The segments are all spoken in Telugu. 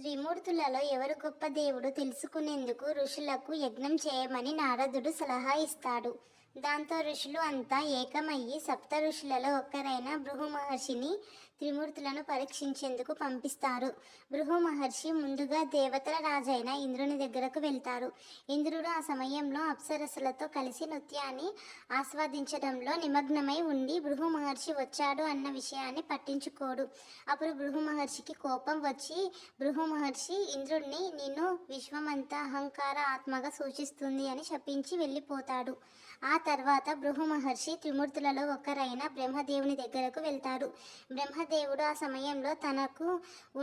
త్రిమూర్తులలో ఎవరు గొప్ప దేవుడు తెలుసుకునేందుకు ఋషులకు యజ్ఞం చేయమని నారదుడు సలహా ఇస్తాడు. దాంతో ఋషులు అంతా ఏకమయ్యి సప్త ఋషులలో ఒక్కరైన భృగు మహర్షిని త్రిమూర్తులను పరీక్షించేందుకు పంపిస్తారు. భృగు మహర్షి ముందుగా దేవతల రాజైన ఇంద్రుని దగ్గరకు వెళ్తారు. ఇంద్రుడు ఆ సమయంలో అప్సరసలతో కలిసి నృత్యాన్ని ఆస్వాదించడంలో నిమగ్నమై ఉండి భృగు మహర్షి వచ్చాడు అన్న విషయాన్ని పట్టించుకోడు. అప్పుడు భృగు మహర్షికి కోపం వచ్చి భృగు మహర్షి ఇంద్రుడిని నిన్ను విశ్వమంతా అహంకార ఆత్మగా సూచిస్తుంది అని శపించి వెళ్ళిపోతాడు. ఆ తర్వాత భృగు మహర్షి త్రిమూర్తులలో ఒకరైన బ్రహ్మదేవుని దగ్గరకు వెళ్తాడు. బ్రహ్మదేవుడు ఆ సమయంలో తనకు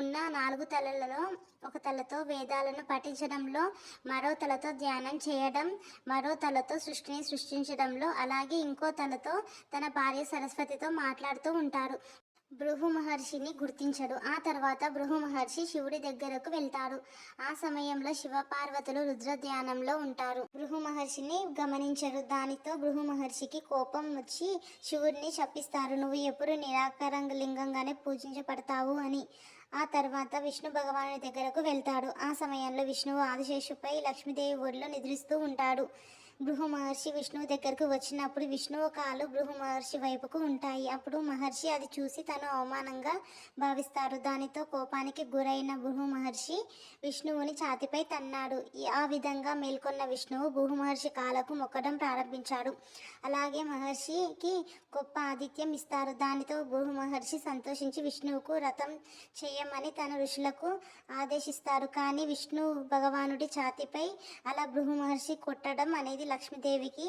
ఉన్న 4 తలలలో ఒక తలతో వేదాలను పఠించడంలో, మరో తలతో ధ్యానం చేయడం, మరో తలతో సృష్టిని సృష్టించడంలో, అలాగే ఇంకో తలతో తన భార్య సరస్వతితో మాట్లాడుతూ ఉంటారు. భృగు మహర్షిని గుర్తించడు. ఆ తర్వాత భృగు మహర్షి శివుడి దగ్గరకు వెళ్తాడు. ఆ సమయంలో శివపార్వతులు రుద్ర ధ్యానంలో ఉంటారు. భృగు మహర్షిని గమనించరు. దానితో భృగు మహర్షికి కోపం వచ్చి శివుడిని శపిస్తారు, నువ్వు ఎప్పుడు నిరాకారంగా లింగంగానే పూజించబడతావు అని. ఆ తర్వాత విష్ణు భగవానుడి దగ్గరకు వెళ్తాడు. ఆ సమయంలో విష్ణువు ఆదిశేషుపై లక్ష్మీదేవి ఒడిలో నిద్రిస్తూ ఉంటాడు. భృగు మహర్షి విష్ణువు దగ్గరకు వచ్చినప్పుడు విష్ణువు కాళ్ళు భృగు మహర్షి వైపుకు ఉంటాయి. అప్పుడు మహర్షి అది చూసి తను అవమానంగా భావిస్తారు. దానితో కోపానికి గురైన భృగు మహర్షి విష్ణువుని ఛాతిపై తన్నాడు. ఆ విధంగా మేల్కొన్న విష్ణువు భృగు మహర్షి కాళ్ళకు మొక్కడం ప్రారంభించాడు. అలాగే మహర్షికి గొప్ప ఆతిథ్యం ఇస్తారు. దానితో భృగు మహర్షి సంతోషించి విష్ణువుకు వ్రతం చేయమని తన ఋషులకు ఆదేశిస్తారు. కానీ విష్ణు భగవానుడి ఛాతిపై అలా భృగు మహర్షి కొట్టడం అనేది లక్ష్మీదేవికి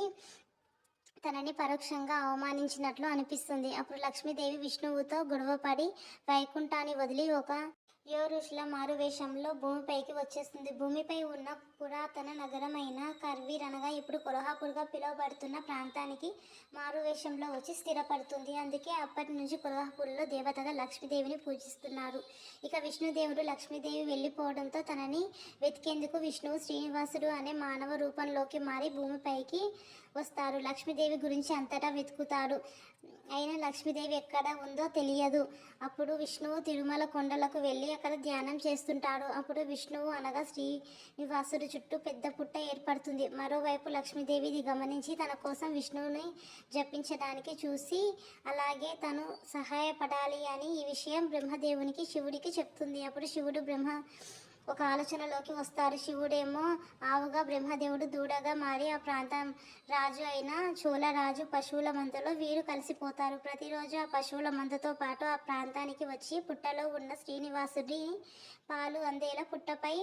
తనని పరోక్షంగా అవమానించినట్లు అనిపిస్తుంది. అప్పుడు లక్ష్మీదేవి విష్ణువుతో గొడవపడి వైకుంఠాన్ని వదిలి ఒక ఋషుల మారువేషంలో భూమిపైకి వచ్చేస్తుంది. భూమిపై ఉన్న పురాతన నగరమైన కర్వీర్ అనగా ఇప్పుడు కొల్హాపూర్గా పిలువబడుతున్న ప్రాంతానికి మారువేషంలో వచ్చి స్థిరపడుతుంది. అందుకే అప్పటి నుంచి కొల్హాపూర్లో దేవతగా లక్ష్మీదేవిని పూజిస్తున్నారు. ఇక విష్ణుదేవుడు లక్ష్మీదేవి వెళ్ళిపోవడంతో తనని వెతికేందుకు విష్ణువు శ్రీనివాసుడు అనే మానవ రూపంలోకి మారి భూమిపైకి వస్తారు. లక్ష్మీదేవి గురించి అంతటా వెతుకుతాడు. అయినా లక్ష్మీదేవి ఎక్కడ ఉందో తెలియదు. అప్పుడు విష్ణువు తిరుమల కొండలకు వెళ్ళి అక్కడ ధ్యానం చేస్తుంటాడు. అప్పుడు విష్ణువు అనగా శ్రీనివాసుడి చుట్టూ పెద్ద పుట్ట ఏర్పడుతుంది. మరోవైపు లక్ష్మీదేవి ఇది గమనించి తన కోసం విష్ణువుని జపించడానికి చూసి అలాగే తను సహాయపడాలి అని ఈ విషయం బ్రహ్మదేవునికి శివుడికి చెప్తుంది. అప్పుడు శివుడు ఒక ఆలోచనలోకి వస్తారు. శివుడేమో ఆవుగా, బ్రహ్మదేవుడు దూడగా మారి ఆ ప్రాంతం రాజు అయిన చోళరాజు పశువుల మందలో వీరు కలిసిపోతారు. ప్రతిరోజు ఆ పశువుల మందతో పాటు ఆ ప్రాంతానికి వచ్చి పుట్టలో ఉన్న శ్రీనివాసుడి పాలు అందేలా పుట్టపై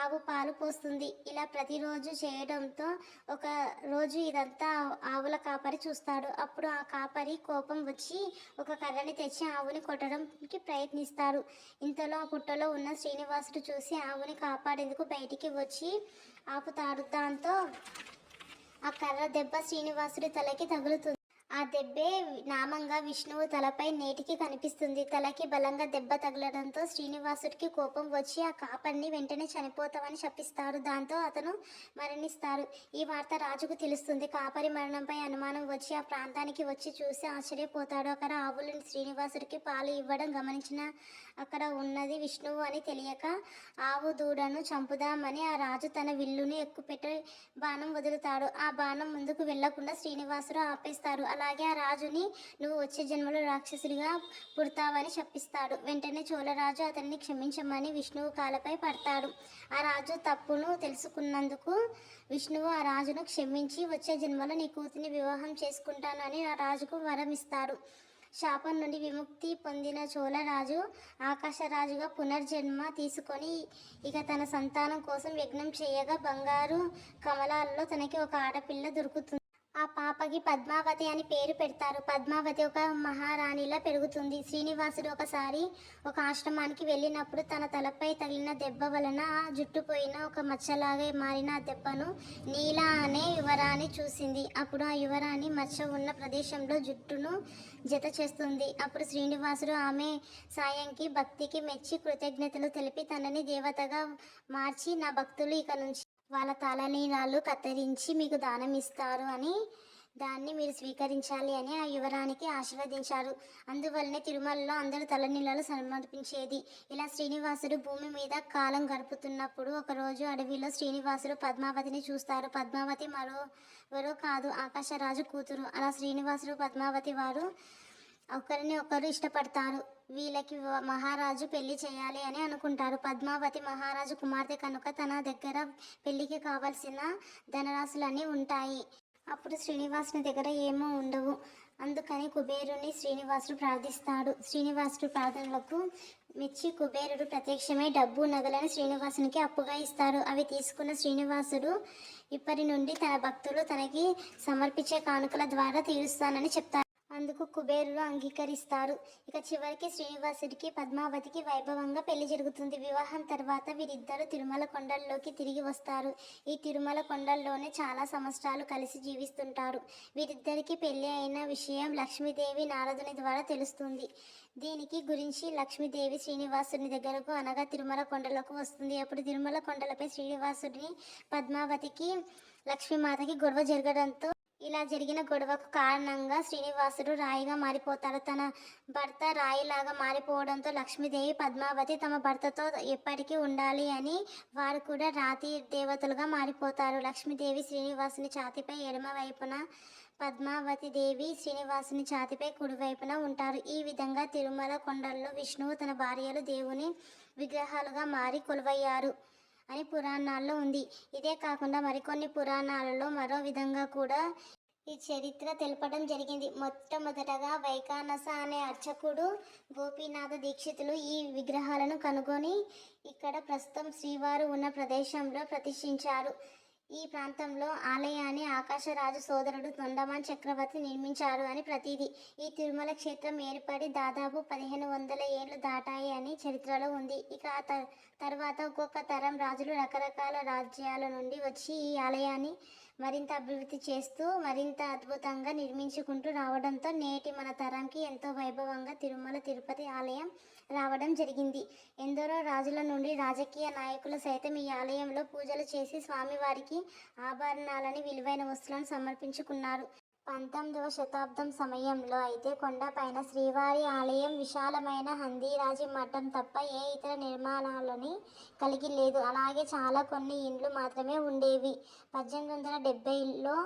ఆవు పాలు పోస్తుంది. ఇలా ప్రతిరోజు చేయడంతో ఒక రోజు ఇదంతా ఆవుల కాపరి చూస్తాడు. అప్పుడు ఆ కాపరి కోపం వచ్చి ఒక కర్రని తెచ్చి ఆవుని కొట్టడానికి ప్రయత్నిస్తారు. ఇంతలో ఆ పుట్టలో ఉన్న శ్రీనివాసుడు చూసి ఆవుని కాపాడేందుకు బయటికి వచ్చి ఆపుతాడు. దాంతో ఆ కర్ర దెబ్బ శ్రీనివాసుడి తలకి తగులుతుంది. ఆ దెబ్బే నామంగా విష్ణువు తలపై నేటికి కనిపిస్తుంది. తలకి బలంగా దెబ్బ తగలడంతో శ్రీనివాసుడికి కోపం వచ్చి ఆ కాపర్ని వెంటనే చనిపోతామని శపిస్తారు. దాంతో అతను మరణిస్తారు. ఈ వార్త రాజుకు తెలుస్తుంది. కాపరి మరణంపై అనుమానం వచ్చి ఆ ప్రాంతానికి వచ్చి చూసి ఆశ్చర్యపోతాడు. అక్కడ ఆవులు శ్రీనివాసుడికి పాలు ఇవ్వడం గమనించిన అక్కడ ఉన్నది విష్ణువు అని తెలియక ఆవు దూడను చంపుదామని ఆ రాజు తన విల్లుని ఎక్కుపెట్టి బాణం వదులుతాడు. ఆ బాణం ముందుకు వెళ్లకుండా శ్రీనివాసుడు ఆపేస్తారు. అలాగే ఆ రాజుని నువ్వు వచ్చే జన్మలో రాక్షసుడిగా పుడతావని శపిస్తాడు. వెంటనే చోళరాజు అతన్ని క్షమించమని విష్ణువు కాళ్ళపై పడతాడు. ఆ రాజు తప్పును తెలుసుకున్నందుకు విష్ణువు ఆ రాజును క్షమించి వచ్చే జన్మలో నీ కూతురిని వివాహం చేసుకుంటాను అని ఆ రాజుకు వరం ఇస్తాడు. శాపం నుండి విముక్తి పొందిన చోళరాజు ఆకాశరాజుగా పునర్జన్మ తీసుకొని ఇక తన సంతానం కోసం యజ్ఞం చేయగా బంగారు కమలాలలో తనకి ఒక ఆడపిల్ల దొరుకుతుంది. ఆ పాపకి పద్మావతి అని పేరు పెడతారు. పద్మావతి ఒక మహారాణిలా పెరుగుతుంది. శ్రీనివాసుడు ఒకసారి ఒక ఆశ్రమానికి వెళ్ళినప్పుడు తన తలపై తగిలిన దెబ్బ వలన ఆ జుట్టుపోయిన ఒక మచ్చలాగా మారిన ఆ దెబ్బను నీల అనే యువరాణి చూసింది. అప్పుడు ఆ యువరాణి మచ్చ ఉన్న ప్రదేశంలో జుట్టును జత చేస్తుంది. అప్పుడు శ్రీనివాసుడు ఆమె సాయంకి భక్తికి మెచ్చి కృతజ్ఞతలు తెలిపి తనని దేవతగా మార్చి నా భక్తులు ఇక నుంచి వాళ్ళ తలనీలాలు కత్తిరించి మీకు దానం ఇస్తారు అని దాన్ని మీరు స్వీకరించాలి అని ఆ యువరానికి ఆశీర్వదించారు. అందువల్లనే తిరుమలలో అందరూ తలనీలాలు సమర్పించేది. ఇలా శ్రీనివాసుడు భూమి మీద కాలం గడుపుతున్నప్పుడు ఒకరోజు అడవిలో శ్రీనివాసుడు పద్మావతిని చూస్తారు. పద్మావతి మరెవరో కాదు, ఆకాశరాజు కూతురు. అలా శ్రీనివాసుడు పద్మావతి వారు ఒకరిని ఒకరు ఇష్టపడతారు. వీళ్ళకి మహారాజు పెళ్లి చేయాలి అని అనుకుంటారు. పద్మావతి మహారాజు కుమార్తె కనుక తన దగ్గర పెళ్లికి కావలసిన ధనరాశులన్నీ ఉంటాయి. అప్పుడు శ్రీనివాసుని దగ్గర ఏమో ఉండవు. అందుకని కుబేరుని శ్రీనివాసుడు ప్రార్థిస్తాడు. శ్రీనివాసుడు ప్రార్థనలకు మెచ్చి కుబేరుడు ప్రత్యక్షమై డబ్బు నగలను శ్రీనివాసునికి అప్పుగా ఇస్తాడు. అవి తీసుకున్న శ్రీనివాసుడు ఇప్పటి నుండి తన భక్తులు తనకి సమర్పించే కానుకల ద్వారా తీరుస్తానని చెప్తారు. అందుకు కుబేరుడు అంగీకరిస్తారు. ఇక చివరికి శ్రీనివాసుడికి పద్మావతికి వైభవంగా పెళ్లి జరుగుతుంది. వివాహం తర్వాత వీరిద్దరూ తిరుమల కొండల్లోకి తిరిగి వస్తారు. ఈ తిరుమల కొండల్లోనే చాలా సంవత్సరాలు కలిసి జీవిస్తుంటారు. వీరిద్దరికి పెళ్లి అయిన విషయం లక్ష్మీదేవి నారదుని ద్వారా తెలుస్తుంది. దీనికి గురించి లక్ష్మీదేవి శ్రీనివాసుని దగ్గరకు అనగా తిరుమల కొండలకు వస్తుంది. అప్పుడు తిరుమల కొండలపై శ్రీనివాసుడిని పద్మావతికి లక్ష్మీమాతకి గొడవ జరగడంతో ఇలా జరిగిన గొడవకు కారణంగా శ్రీనివాసుడు రాయిగా మారిపోతాడు. తన భర్త రాయిలాగా మారిపోవడంతో లక్ష్మీదేవి పద్మావతి తమ భర్తతో ఎప్పటికీ ఉండాలి అని వారు కూడా రాతి దేవతలుగా మారిపోతారు. లక్ష్మీదేవి శ్రీనివాసుని ఛాతీపై ఎడమ వైపున, పద్మావతి దేవి శ్రీనివాసుని ఛాతీపై కుడివైపున ఉంటారు. ఈ విధంగా తిరుమల కొండల్లో విష్ణువు తన భార్యలు దేవుని విగ్రహాలుగా మారి కొలువయ్యారు అని పురాణాల్లో ఉంది. ఇదే కాకుండా మరికొన్ని పురాణాలలో మరో విధంగా కూడా ఈ చరిత్ర తెలపడం జరిగింది. మొట్టమొదటగా వైకానస అనే అర్చకుడు గోపీనాథ దీక్షితులు ఈ విగ్రహాలను కనుగొని ఇక్కడ ప్రస్తుతం శ్రీవారు ఉన్న ప్రదేశంలో ప్రతిష్ఠించారు. ఈ ప్రాంతంలో ఆలయాన్ని ఆకాశరాజు సోదరుడు తొండమాన్ చక్రవర్తి నిర్మించారు అని ప్రతీది. ఈ తిరుమల క్షేత్రం ఏర్పడి దాదాపు 1500 ఏళ్ళు దాటాయి అని చరిత్రలో ఉంది. ఇక తర్వాత ఒక్కొక్క తరం రాజులు రకరకాల రాజ్యాల నుండి వచ్చి ఈ ఆలయాన్ని మరింత అభివృద్ధి చేస్తూ మరింత అద్భుతంగా నిర్మించుకుంటూ రావడంతో నేటి మన తరంకి ఎంతో వైభవంగా తిరుమల తిరుపతి ఆలయం రావడం జరిగింది. ఎందరో రాజుల నుండి రాజకీయ నాయకులు సైతం ఈ ఆలయంలో పూజలు చేసి స్వామివారికి ఆభరణాలని విలువైన వస్తువులను సమర్పించుకున్నారు. 19వ శతాబ్దం సమయంలో అయితే కొండపైన శ్రీవారి ఆలయం విశాలమైన హందీరాజి మఠం తప్ప ఏ ఇతర నిర్మాణాలని కలిగి లేదు. అలాగే చాలా కొన్ని ఇండ్లు మాత్రమే ఉండేవి. 1870లో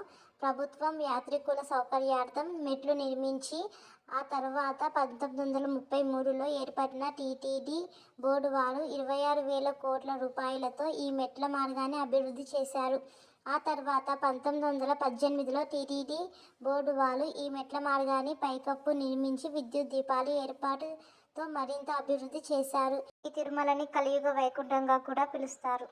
ప్రభుత్వం యాత్రికుల సౌకర్యార్థం మెట్లు నిర్మించి ఆ తర్వాత 1933లో ఏర్పడిన టీటీడీ బోర్డు వారు 26,000 కోట్ల రూపాయలతో ఈ మెట్ల మార్గాన్ని అభివృద్ధి చేశారు. ఆ తర్వాత 1918లో టీటీడీ బోర్డు వాళ్ళు ఈ మెట్ల మార్గాన్ని పైకప్పు నిర్మించి విద్యుత్ దీపాలు ఏర్పాటుతో మరింత అభివృద్ధి చేశారు. ఈ తిరుమలని కలియుగ వైకుంఠంగా కూడా పిలుస్తారు.